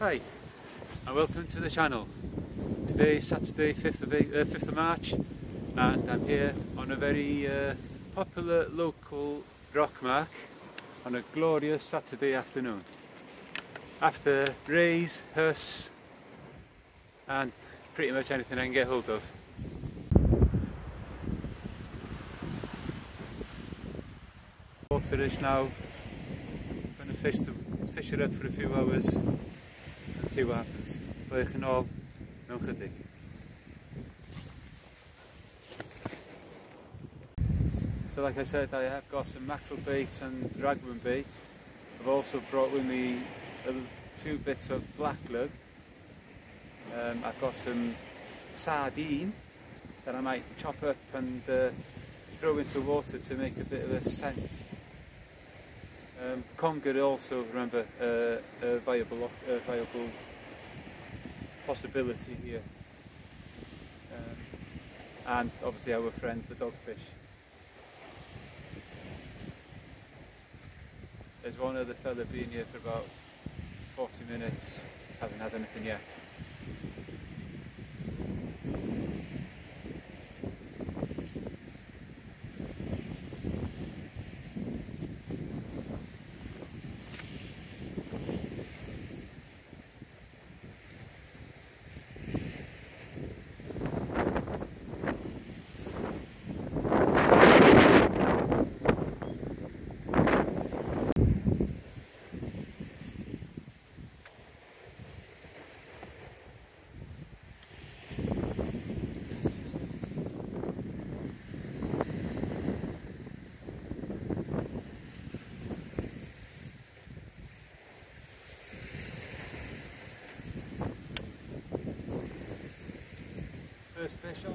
Hi and welcome to the channel. Today is Saturday 5th of March and I'm here on a very popular local rock mark on a glorious Saturday afternoon. After Rays, Huss and pretty much anything I can get hold of. Waterish now. Going to fish it up for a few hours and see what happens. Blech yn ôl mewn chydig. So like I said, I have got some mackerel bait and ragworm bait. I've also brought with me a few bits of black lug. I've got some sardine that I might chop up and throw into the water to make a bit of a scent. Conger also, remember, a viable possibility here. And obviously our friend the dogfish. There's one other fella been here for about 40 minutes, hasn't had anything yet. First fish on.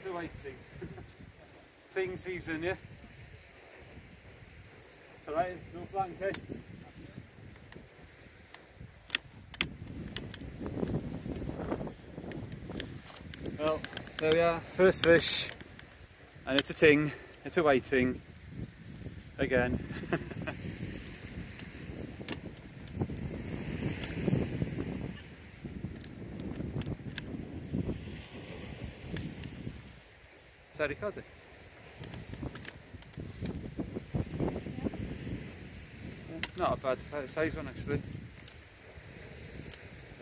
The waiting. Ting season, yeah? So that is no blank, eh? Well, there we are, first fish, and it's a ting, it's a waiting, again. Is that recorded? Yeah. Not a bad size one actually.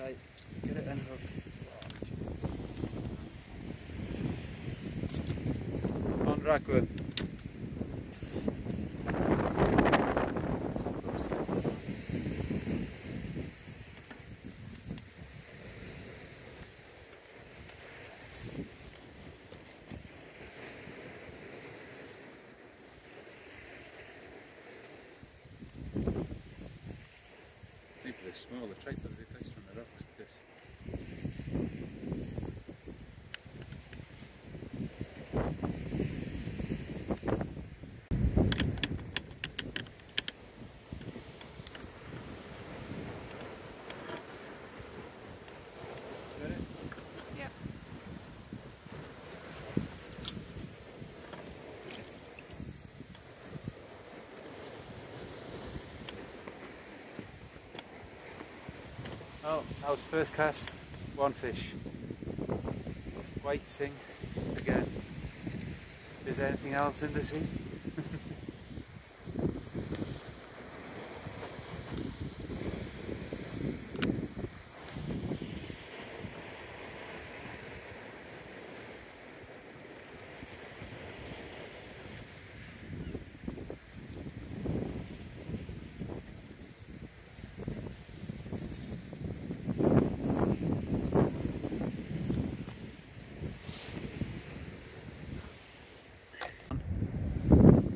Right, get it in hook. On ragworm. They're small, they're tried to be placed on the rocks like this. Got it? Yep. Oh, that was first cast, one fish. Waiting again. Is there anything else in the sea?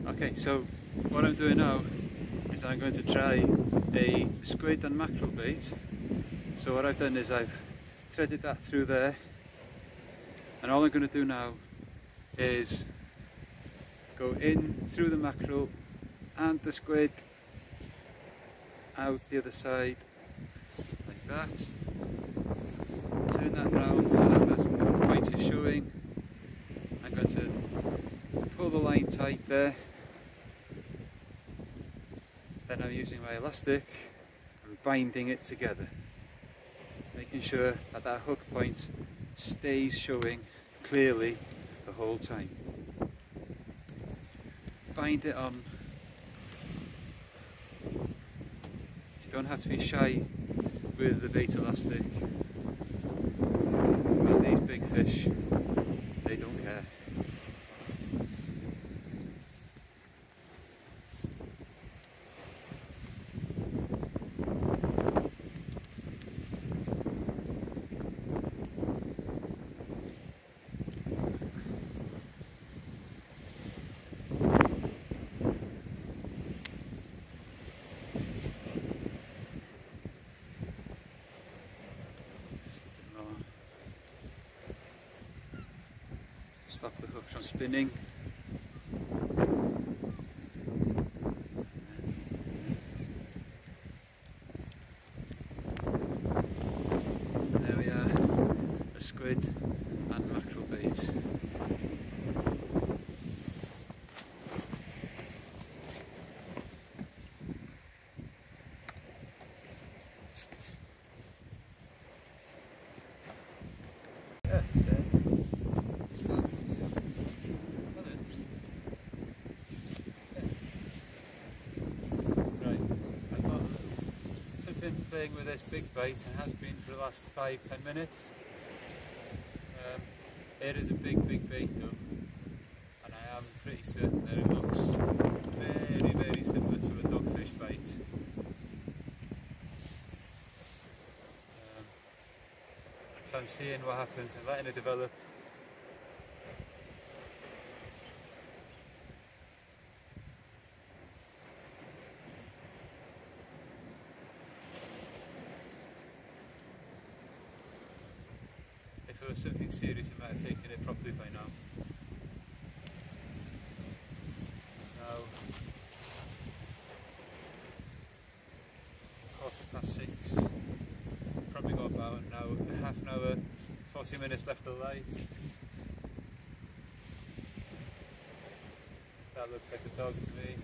Okay, so what I'm doing now is I'm going to try a squid and mackerel bait. So what I've done is I've threaded that through there, and all I'm going to do now is go in through the mackerel and the squid out the other side like that. Turn that round so that the hook point is showing. I'm going to pull the line tight there. Then I'm using my elastic and binding it together, making sure that that hook point stays showing clearly the whole time. Bind it on. You don't have to be shy with the bait elastic, because these big fish, they don't care. Stop the hook from spinning. And there we are, a squid and mackerel bait. Playing with this big bait and has been for the last 5-10 minutes. It is a big bait though, and I am pretty certain that it looks very similar to a dogfish bait. So I'm seeing what happens and letting it develop. If it was something serious, I might have taken it properly by now. Now, 6:15. Probably got about half an hour, 40 minutes left of light. That looks like a dog to me.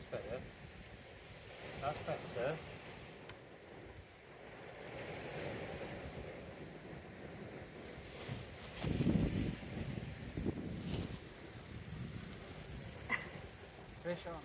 That's better. That's better. Fish on.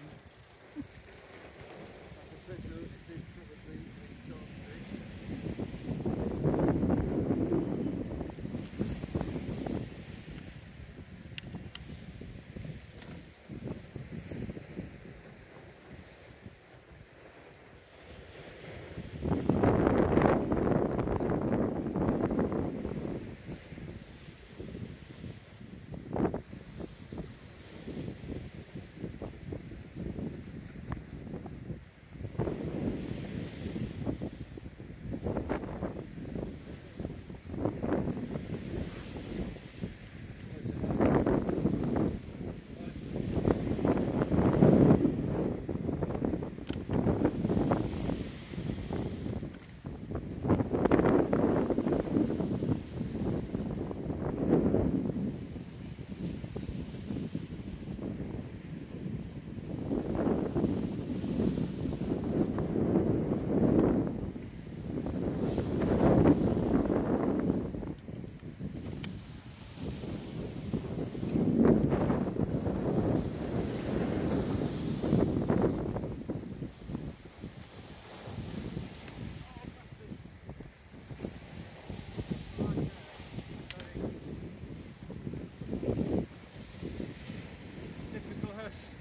Huss.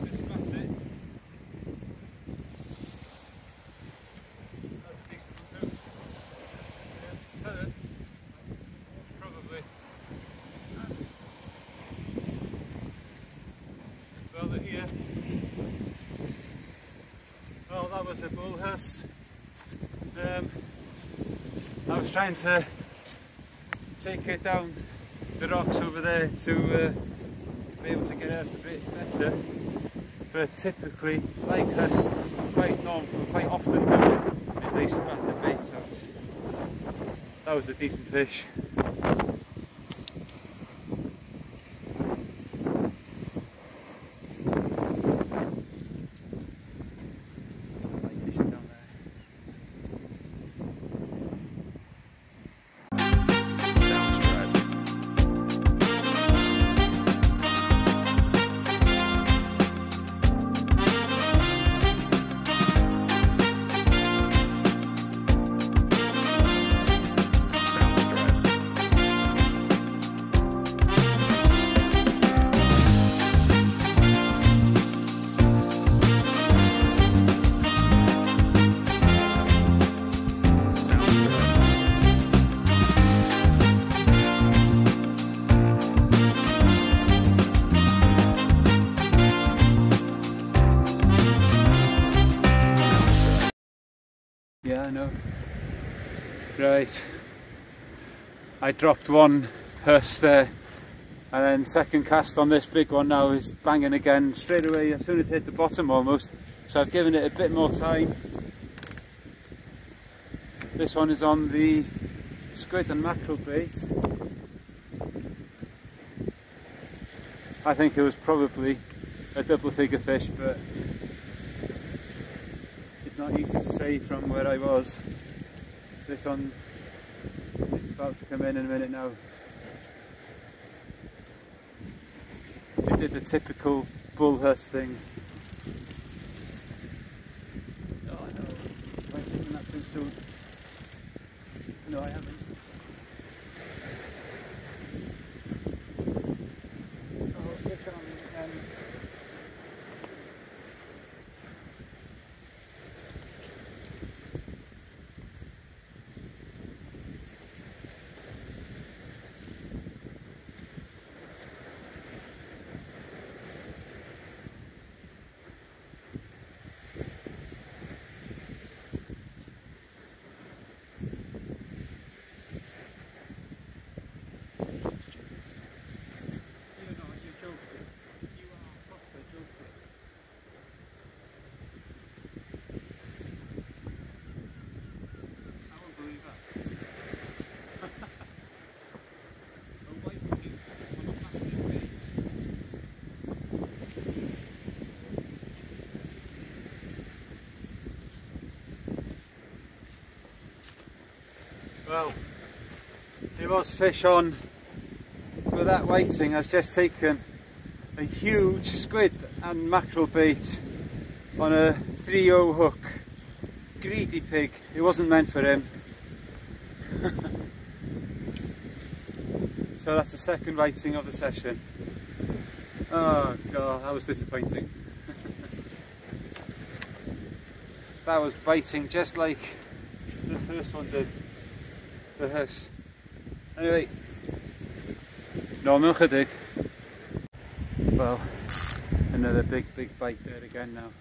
Just that's it. That's a decent one too. Third, probably. Well, they're here. Well, that was a bull Huss. I was trying to take it down the rocks over there to be able to get out a bit better, but typically, like Huss, quite often do, is they spat the bait out. That was a decent fish. Yeah, I know. Right. I dropped one Huss there, and then second cast on this big one now is banging again straight away as soon as it hit the bottom almost. So I've given it a bit more time. This one is on the squid and mackerel bait. I think it was probably a double figure fish, but it's not easy to say from where I was. This one is about to come in a minute now. It did the typical bull Huss thing. Oh no, am I taking that too soon? No, I haven't. Oh, get on. Well, there was fish on, but that whiting has just taken a huge squid and mackerel bait on a 3/0 hook. Greedy pig, it wasn't meant for him. So that's the second whiting of the session. Oh god, that was disappointing. That was biting just like the first one did, the Huss. Anyway, normal chydig. Well, another big bite there again now.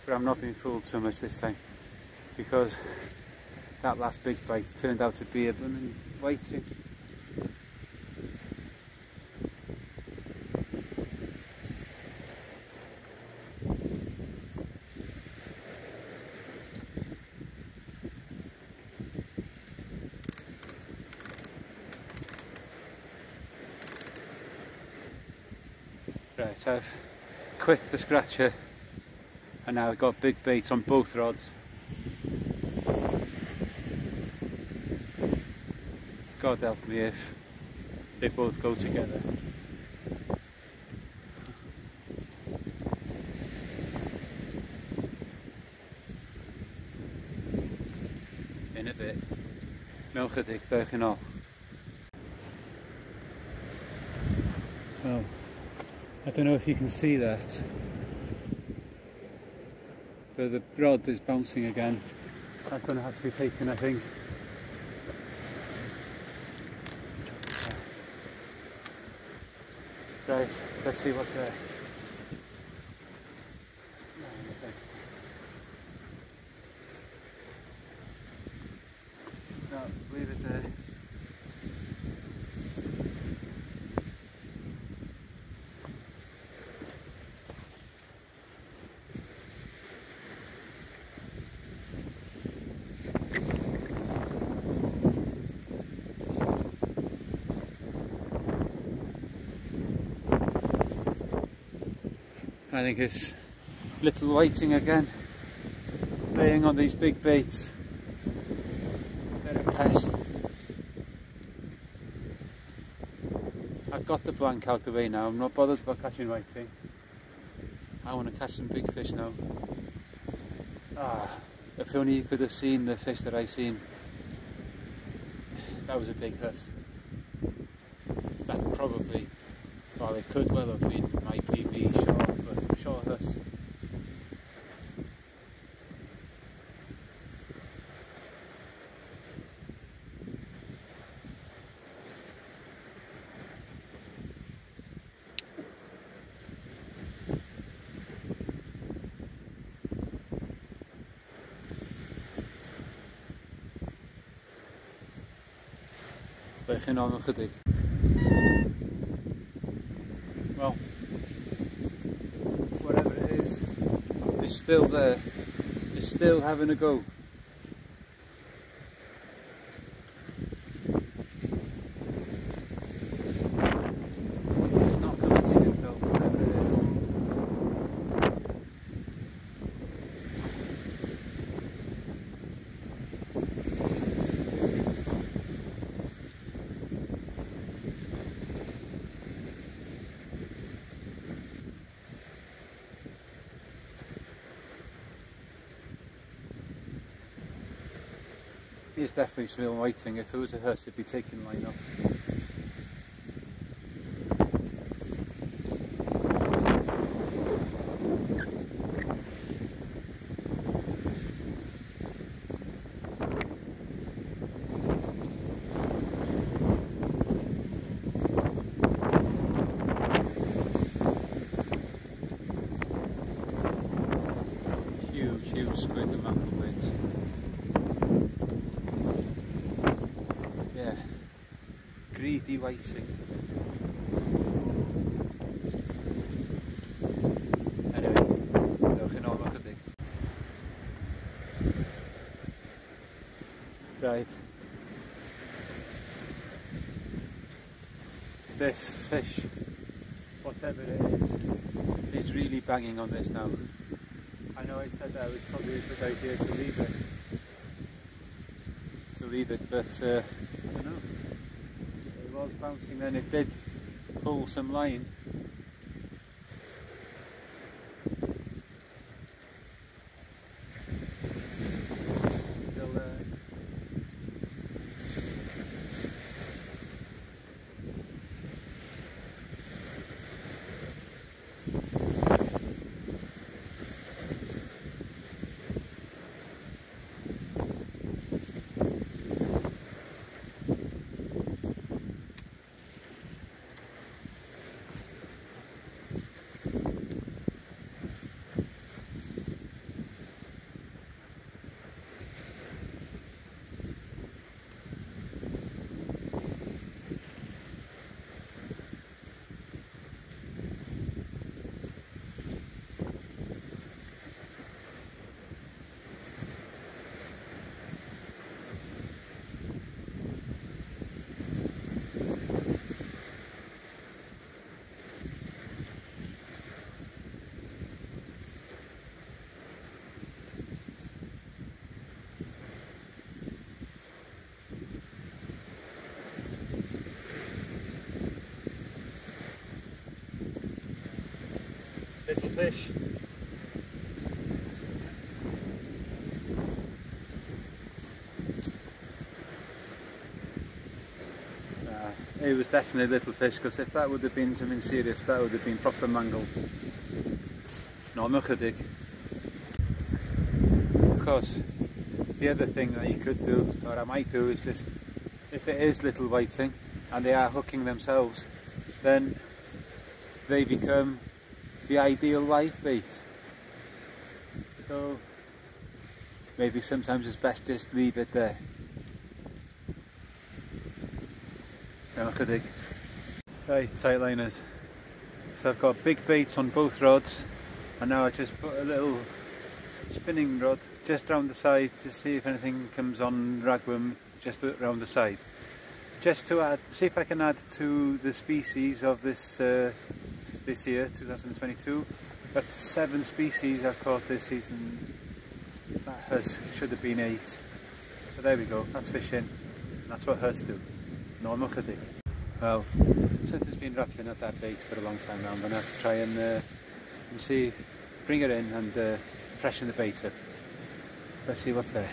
But I'm not being fooled so much this time, because that last big bite turned out to be a blooming whiting. Right, I've quit the scratcher and now I've got big baits on both rods. God help me if they both go together. In a bit. Mewn chydig, bach yn ôl. Well, I don't know if you can see that, but the rod is bouncing again. That's going to have to be taken, I think. Right, let's see what's there. No, leave it there. I think it's little whiting again, laying on these big baits. They're a pest. I've got the blank out the way now, I'm not bothered about catching whiting. I want to catch some big fish now. Ah, if only you could have seen the fish that I seen. That was a big Huss. That probably, well, it could well have been my PB short, but short Huss. Begin al een gedicht. Well, whatever it is, it's still there. It's still having a go. It's not committing itself, whatever it is. He's definitely still waiting. If it was a Huss, it'd be taking line up. Huge squid and mackerel baits. Yeah, greedy whiting. Anyway, nog geen allemaal gedikt. Right. This fish, whatever it is really banging on this now. I know I said that it was probably a good idea to leave it, to leave it, but I don't know. It was bouncing then, it did pull some line. Still there. Little fish. It was definitely little fish, because if that would have been something serious, that would have been proper mangled. No, I'm chydig. Of course, the other thing that you could do, or I might do, is just, if it is little whiting and they are hooking themselves, then they become the ideal live bait. So maybe sometimes it's best just leave it there. Right, tight liners. So I've got big baits on both rods, and now I just put a little spinning rod just round the side to see if anything comes on ragworm just around the side. Just to add, see if I can add to the species of this this year, 2022. Up to 7 species I've caught this season. That Huss should have been 8. But there we go, that's fishing. And that's what Huss do. No chydig. Well, since it's been rattling at that bait for a long time now, I'm going to have to try and see, bring it in and freshen the bait up. Let's see what's there.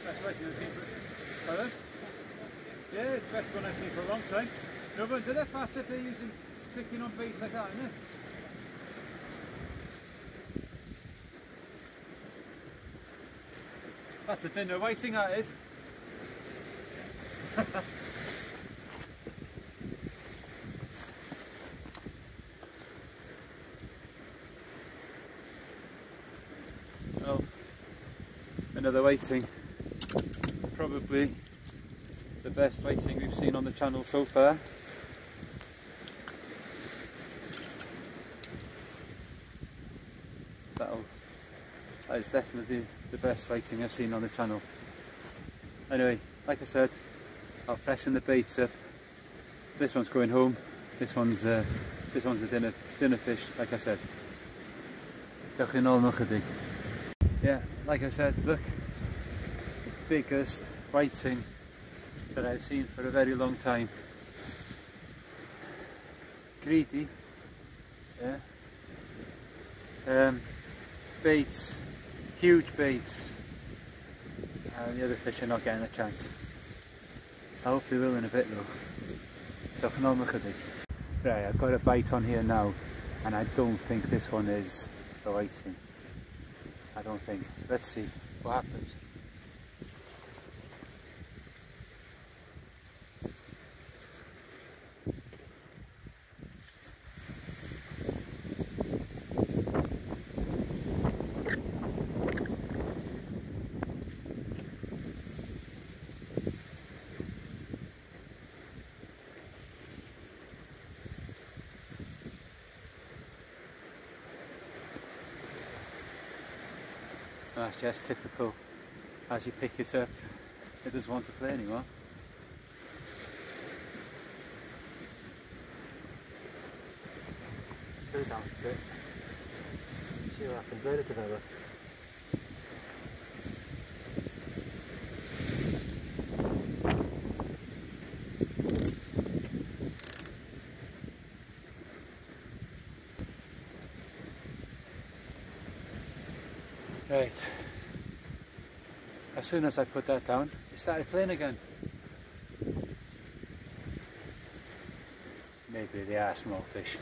Best waiting I've seen for, pardon? Yeah, it's the best one I've seen for a long time. No wonder they're fat if they're using, picking on baits like that, isn't it? That's a dinner waiting, that is. Well, another waiting. Probably the best waiting we've seen on the channel so far. That is definitely the best waiting I've seen on the channel. Anyway, like I said, I'll freshen the baits up. This one's going home. This one's the dinner fish, like I said. Yeah, like I said, look, the biggest whiting that I've seen for a very long time. Greedy, yeah. Baits, huge baits, and the other fish are not getting a chance. I hope they will in a bit though. Right, I've got a bite on here now, and I don't think this one is the whiting. I don't think. Let's see what happens. That's just typical. As you pick it up, it doesn't want to play anymore. Go down a bit. See what happens. Let it develop. Right. As soon as I put that down, it started playing again. Maybe they are small fish.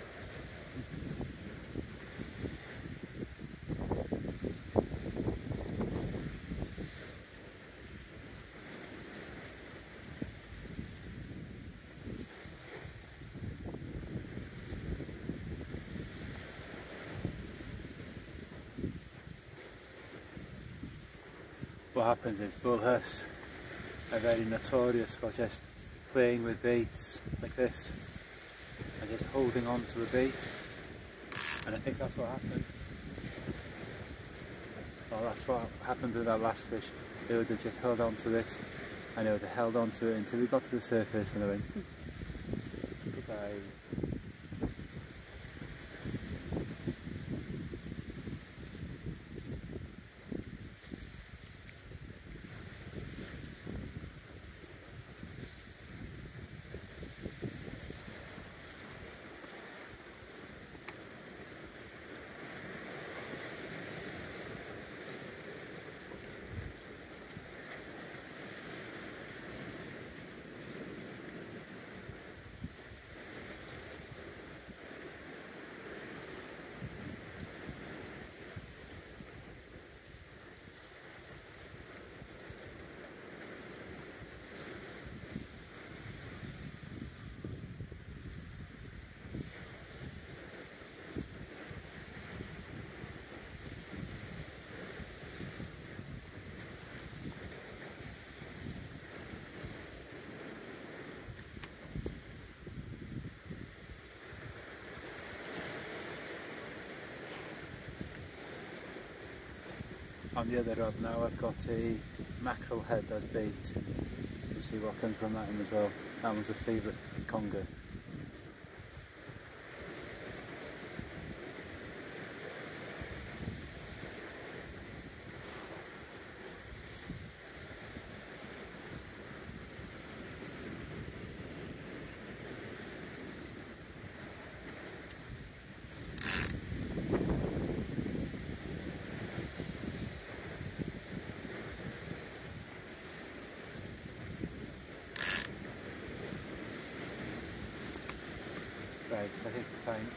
What happens is bull Huss are very notorious for just playing with baits like this and just holding on to a bait, and I think that's what happened. Well, that's what happened with that last fish. They would have just held on to it, and they would have held on to it until we got to the surface, and they went goodbye. On the other rod now I've got a mackerel head as bait. We'll see what comes from that one as well. That one's a favourite conger. Right, so I think it's time.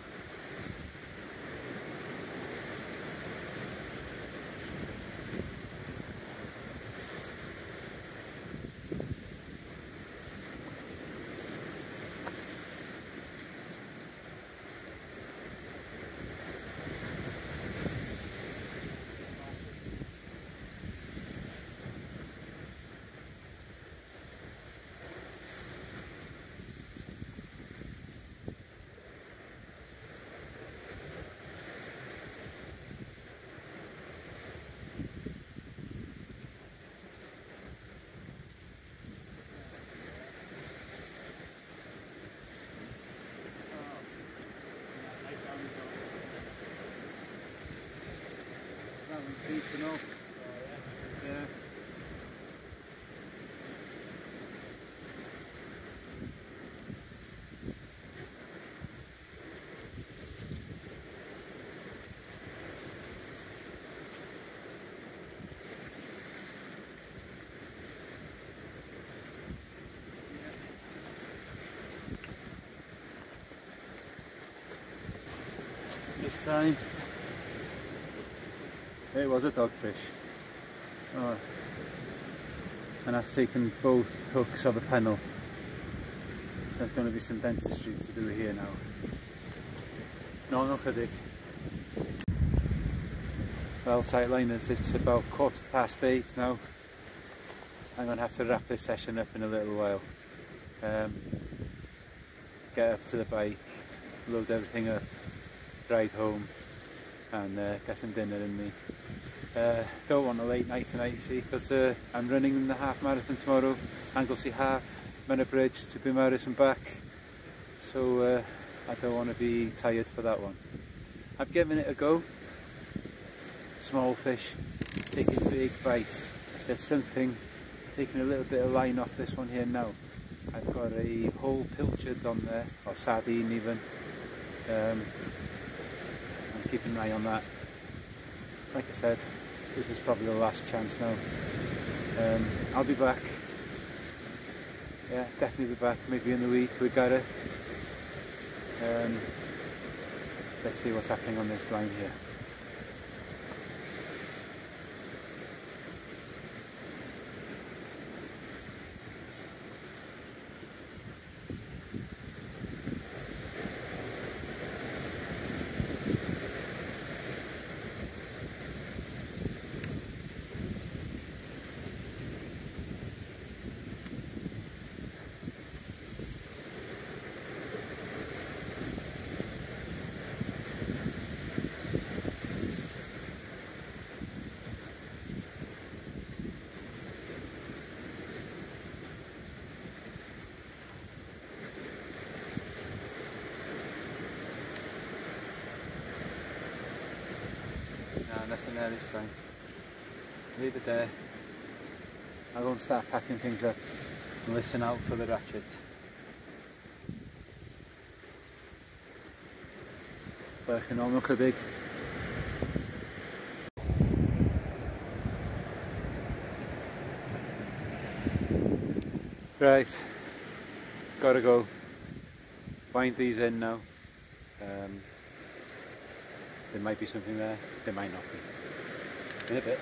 That one's deep enough. Yeah. this time. It was a dogfish. Oh. And that's taken both hooks of the pennel. There's going to be some dentistry to do here now. No chydig. Well, tight liners, it's about 8:15 now. I'm going to have to wrap this session up in a little while. Get up to the bike, load everything up, ride home and get some dinner in me. Don't want a late night tonight, you see, because I'm running in the half marathon tomorrow, Anglesey half, Menor Bridge to Beaumaris and back, so I don't want to be tired for that one. I've given it a go. Small fish, taking big bites. There's something taking a little bit of line off this one here now. I've got a whole pilchard on there, or sardine even. I'm keeping an eye on that. Like I said, this is probably the last chance now. I'll be back. Yeah, definitely be back, maybe in the week with Gareth. Let's see what's happening on this line here. Nothing there this time. Leave it there. I'll go and start packing things up and listen out for the ratchet. Working on look a big. Right, gotta go. Wind these in now. There might be something there, there might not be. In a bit.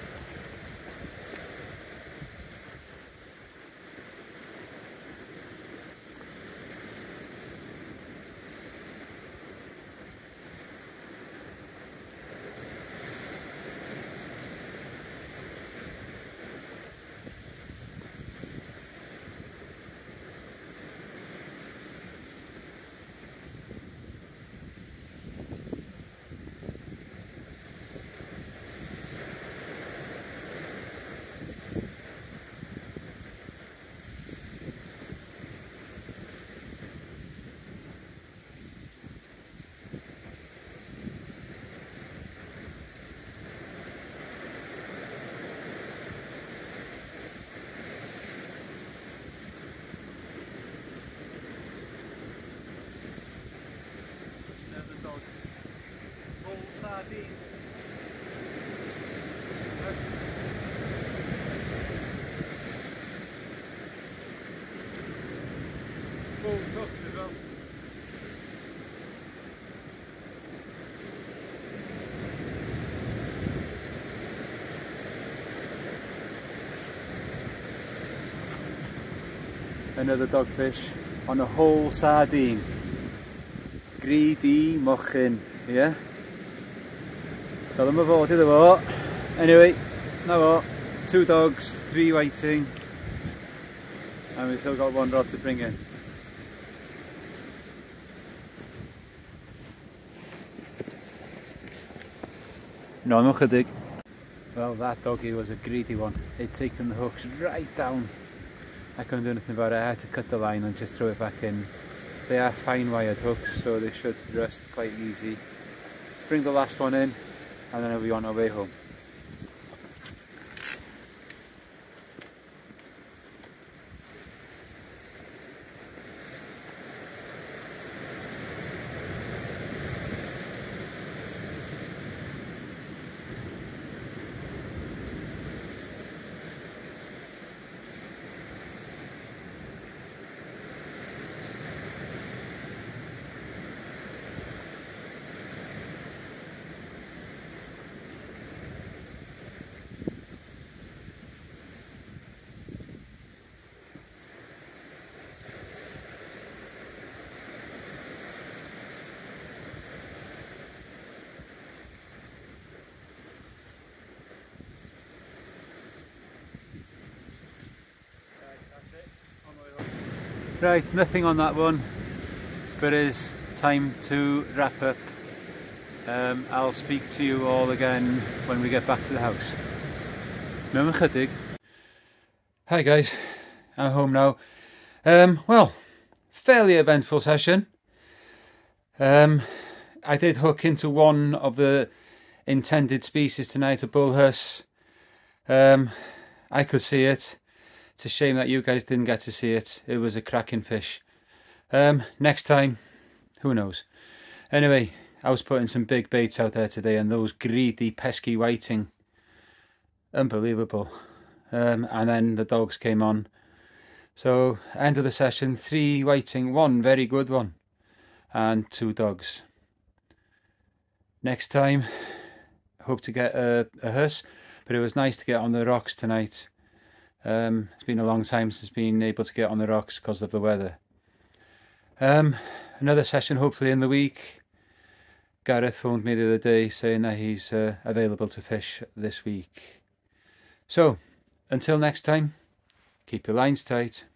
Sardine. Full hooks as well. Another dogfish on a whole sardine. Greedy mochyn, yeah? Got them aboard iddo fo. Anyway, na fo. 2 dogs, 3 waiting. And we've still got 1 rod to bring in. No chydig. Well, that doggy was a greedy one. They'd taken the hooks right down. I couldn't do anything about it. I had to cut the line and just throw it back in. They are fine wired hooks, so they should rust quite easy. Bring the last one in, and then we'll be on our way home. Right, nothing on that one, but it's time to wrap up. I'll speak to you all again when we get back to the house. Mewn ychydig. Hi guys, I'm home now. Well, fairly eventful session. I did hook into one of the intended species tonight, a bull Huss. I could see it. It's a shame that you guys didn't get to see it. It was a cracking fish. Next time, who knows. Anyway, I was putting some big baits out there today, and those greedy, pesky whiting, unbelievable. And then the dogs came on. So, end of the session, 3 whiting, 1 very good one, and 2 dogs. Next time, hope to get a Huss, but it was nice to get on the rocks tonight. It's been a long time since been able to get on the rocks because of the weather. Another session hopefully in the week. Gareth phoned me the other day saying that he's available to fish this week. So, until next time, keep your lines tight.